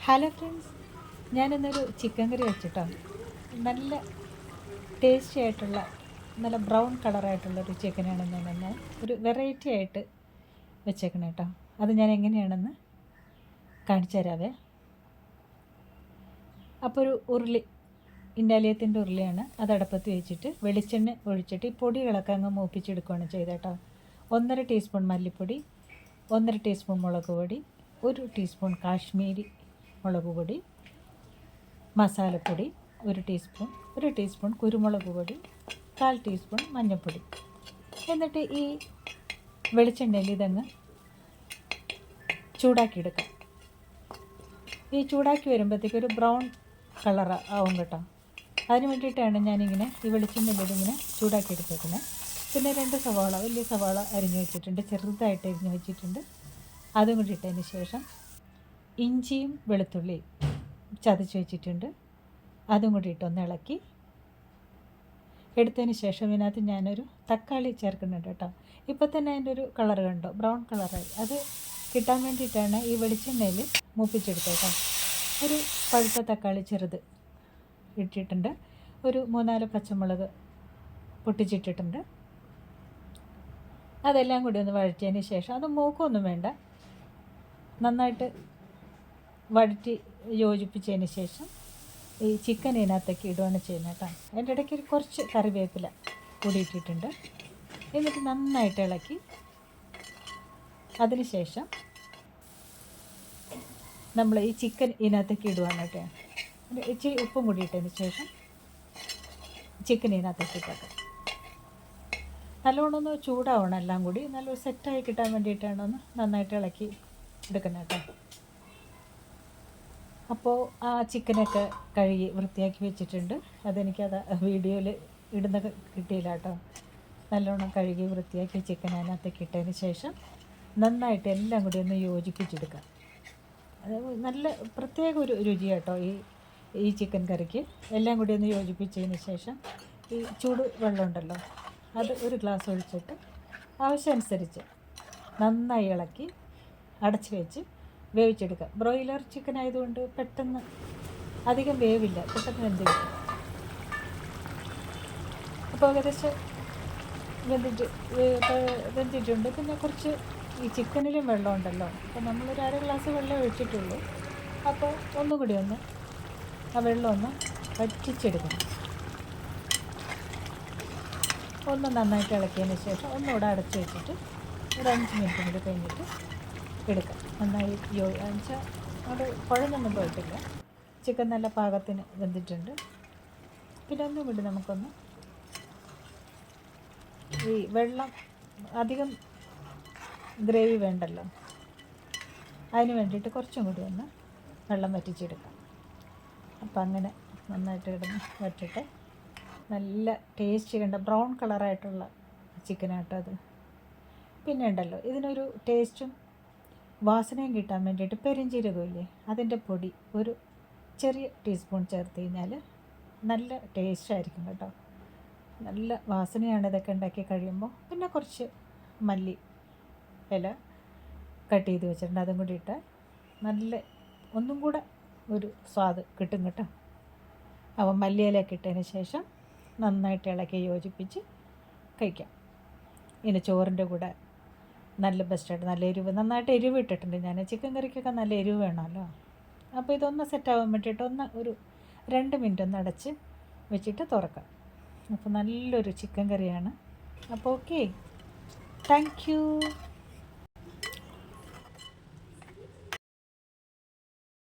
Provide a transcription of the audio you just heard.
Hello friends, ഞാനിന്നൊരു chicken കറി വെച്ചിട്ടോ. നല്ല tasty ആയിട്ടുള്ള നല്ല ബ്രൗൺ കളറായിട്ടുള്ളൊരു ചിക്കനാണ് ഞാനിന്ന് ഒരു വെറൈറ്റി ആയിട്ട് വെച്ചേക്കണേ കേട്ടോ. അത് ഞാൻ എങ്ങനെയാണെന്ന് കാണിച്ചു തരാവേ. അപ്പോൾ ഒരു ഉരുളി, ഇൻഡാലിയത്തിൻ്റെ ഉരുളിയാണ്, അത് അടുപ്പത്ത് വെച്ചിട്ട് വെളിച്ചെണ്ണ ഒഴിച്ചിട്ട് ഈ പൊടികളൊക്കെ അങ്ങ് മൂപ്പിച്ചെടുക്കുകയാണ് ചെയ്തേട്ടോ. 1.5 ടീസ്പൂൺ മല്ലിപ്പൊടി, 1.5 ടീസ്പൂൺ മുളക് പൊടി, 1 ടീസ്പൂൺ കാശ്മീരി മുളക് പൊടി, മസാലപ്പൊടി 1 ടീസ്പൂൺ കുരുമുളക് പൊടി, 1/4 ടീസ്പൂൺ മഞ്ഞൾപ്പൊടി. എന്നിട്ട് ഈ വെളിച്ചെണ്ണയിൽ ഇതങ്ങ് ചൂടാക്കിയെടുക്കാം. ഈ ചൂടാക്കി വരുമ്പോഴത്തേക്ക് ഒരു ബ്രൗൺ കളർ ആവും കേട്ടോ. അതിന് വേണ്ടിയിട്ടാണ് ഞാനിങ്ങനെ ഈ വെളിച്ചെണ്ണയിൽ ഇതിങ്ങനെ ചൂടാക്കി എടുത്തേക്കുന്നത്. പിന്നെ 2 സവാള, വലിയ സവാള അരിഞ്ഞ് വെച്ചിട്ടുണ്ട്, ചെറുതായിട്ട് അരിഞ്ഞ് വെച്ചിട്ടുണ്ട്. അതും കൂടി ഇട്ടതിന് ശേഷം ഇഞ്ചിയും വെളുത്തുള്ളിയും ചതച്ച് വെച്ചിട്ടുണ്ട്, അതും കൂടി ഇട്ടൊന്ന് ഇളക്കി എടുത്തതിന് ശേഷം ഇതിനകത്ത് ഞാനൊരു തക്കാളി ചേർക്കുന്നുണ്ട് കേട്ടോ. ഇപ്പോൾ തന്നെ അതിൻ്റെ ഒരു കളർ കണ്ടോ, ബ്രൗൺ കളറായി. അത് കിട്ടാൻ വേണ്ടിയിട്ടാണ് ഈ വെളിച്ചെണ്ണയിൽ മൂപ്പിച്ചെടുത്തേട്ടോ. ഒരു പഴുത്ത തക്കാളി ചെറുത് ഇട്ടിട്ടുണ്ട്, ഒരു 3-4 പച്ചമുളക് പൊട്ടിച്ചിട്ടിട്ടുണ്ട്. അതെല്ലാം കൂടി ഒന്ന് വഴറ്റിയതിന് ശേഷം, അത് മൂക്കൊന്നും വേണ്ട, നന്നായിട്ട് വഴറ്റി യോജിപ്പിച്ചതിന് ശേഷം ഈ ചിക്കൻ ഇതിനകത്തേക്ക് ഇടുകയാണ് ചെയ്യുന്നത് കേട്ടോ. അതിൻ്റെ ഇടയ്ക്ക് കുറച്ച് കറിവേപ്പില കൂടി ഇട്ടിട്ടുണ്ട്. എന്നിട്ട് നന്നായിട്ട് ഇളക്കി അതിന് ശേഷം നമ്മൾ ഈ ചിക്കൻ ഇതിനകത്തേക്ക് ഇടുകയാണ് കേട്ടോ. ഇച്ചിരി ഉപ്പും കൂടി ഇട്ടതിന് ശേഷം ചിക്കൻ ഇതിനകത്തേക്ക് ഇട്ടേക്കാം. നല്ലോണം ഒന്ന് ചൂടാവണം, എല്ലാം കൂടി നല്ലൊരു സെറ്റായി കിട്ടാൻ വേണ്ടിയിട്ടാണ് ഒന്ന് നന്നായിട്ട് ഇളക്കി എടുക്കുന്നത് കേട്ടോ. അപ്പോൾ ആ ചിക്കനൊക്കെ കഴുകി വൃത്തിയാക്കി വെച്ചിട്ടുണ്ട്. അതെനിക്കത് വീഡിയോയിൽ ഇടുന്ന കിട്ടിയില്ല കേട്ടോ. നല്ലോണം കഴുകി വൃത്തിയാക്കി ചിക്കൻ അതിനകത്തേക്ക് ഇട്ടതിന് ശേഷം നന്നായിട്ട് എല്ലാം കൂടി ഒന്ന് യോജിപ്പിച്ചെടുക്കാം. അത് നല്ല പ്രത്യേക ഒരു രുചി കേട്ടോ ഈ ചിക്കൻ കറിക്ക്. എല്ലാം കൂടി ഒന്ന് യോജിപ്പിച്ചതിന് ശേഷം ഈ ചൂട് വെള്ളമുണ്ടല്ലോ, അത് 1 ഗ്ലാസ് ഒഴിച്ചിട്ട് ആവശ്യമനുസരിച്ച് നന്നായി ഇളക്കി അടച്ച് വെച്ച് വേവിച്ചെടുക്കുക. ബ്രോയിലർ ചിക്കൻ ആയതുകൊണ്ട് പെട്ടെന്ന് അധികം വേവില്ല, പെട്ടെന്ന് വെന്ത് കിട്ടും. അപ്പോൾ ഏകദേശം വെന്തിട്ടുണ്ട്. പിന്നെ കുറച്ച് ഈ ചിക്കനിലും വെള്ളമുണ്ടല്ലോ, അപ്പോൾ നമ്മളൊരു 1/2 ഗ്ലാസ് വെള്ളം ഒഴിച്ചിട്ടുള്ളൂ. അപ്പോൾ ഒന്നും കൂടി ഒന്ന് ആ വെള്ളം ഒന്ന് വറ്റിച്ചെടുക്കണം. ഒന്ന് നന്നായിട്ട് ഇളക്കിയതിന് ശേഷം ഒന്നുകൂടെ അടച്ച് വെച്ചിട്ട് ഒരു 5 മിനിറ്റ് കൂടി കഴിഞ്ഞിട്ട് എടുക്കാം. നന്നായി വെച്ചാൽ അത് കുഴഞ്ഞൊന്നും പോയിട്ടില്ല, ചിക്കൻ നല്ല പാകത്തിന് വെന്തിട്ടുണ്ട്. പിന്നെ ഒന്നും കൂടി നമുക്കൊന്ന് ഈ വെള്ളം അധികം ഗ്രേവി വേണ്ടല്ലോ, അതിന് വേണ്ടിയിട്ട് കുറച്ചും കൂടി ഒന്ന് വെള്ളം വറ്റിച്ചെടുക്കാം. അപ്പം അങ്ങനെ നന്നായിട്ട് കിടന്ന് വറ്റിട്ട് നല്ല ടേസ്റ്റ് കണ്ട ബ്രൗൺ കളറായിട്ടുള്ള ചിക്കനാട്ടോ അത്. പിന്നെ ഉണ്ടല്ലോ, ഇതിനൊരു ടേസ്റ്റും വാസനയും കിട്ടാൻ വേണ്ടിയിട്ട് പെരുംജീരകമില്ലേ, അതിൻ്റെ പൊടി ഒരു ചെറിയ ടീസ്പൂൺ ചേർത്ത് കഴിഞ്ഞാൽ നല്ല ടേസ്റ്റായിരിക്കും കേട്ടോ. നല്ല വാസനയാണ് ഇതൊക്കെ ഉണ്ടാക്കി കഴിയുമ്പോൾ. പിന്നെ കുറച്ച് മല്ലി ഇല കട്ട് ചെയ്ത് വെച്ചിട്ടുണ്ട്, അതും കൂടി ഇട്ടാൽ നല്ല ഒന്നും കൂടെ ഒരു സ്വാദ് കിട്ടും കേട്ടോ. അപ്പോൾ മല്ലിയിലൊക്കെ ഇട്ടതിന് ശേഷം നന്നായിട്ട് ഇളക്കി യോജിപ്പിച്ച് കഴിക്കാം. ഇനി ചോറിൻ്റെ കൂടെ നല്ല ബെസ്റ്റായിട്ട് നല്ല എരിവ്, നന്നായിട്ട് എരിവ് ഇട്ടിട്ടുണ്ട് ഞാൻ. ചിക്കൻ കറിക്കൊക്കെ നല്ല എരിവ് വേണമല്ലോ. അപ്പോൾ ഇതൊന്ന് സെറ്റാവാൻ വേണ്ടിയിട്ട് ഒരു 2 മിനിറ്റ് ഒന്ന് അടച്ച് വെച്ചിട്ട് തുറക്കാം. അപ്പോൾ നല്ലൊരു ചിക്കൻ കറിയാണ്. അപ്പോൾ ഓക്കെ, താങ്ക് യു.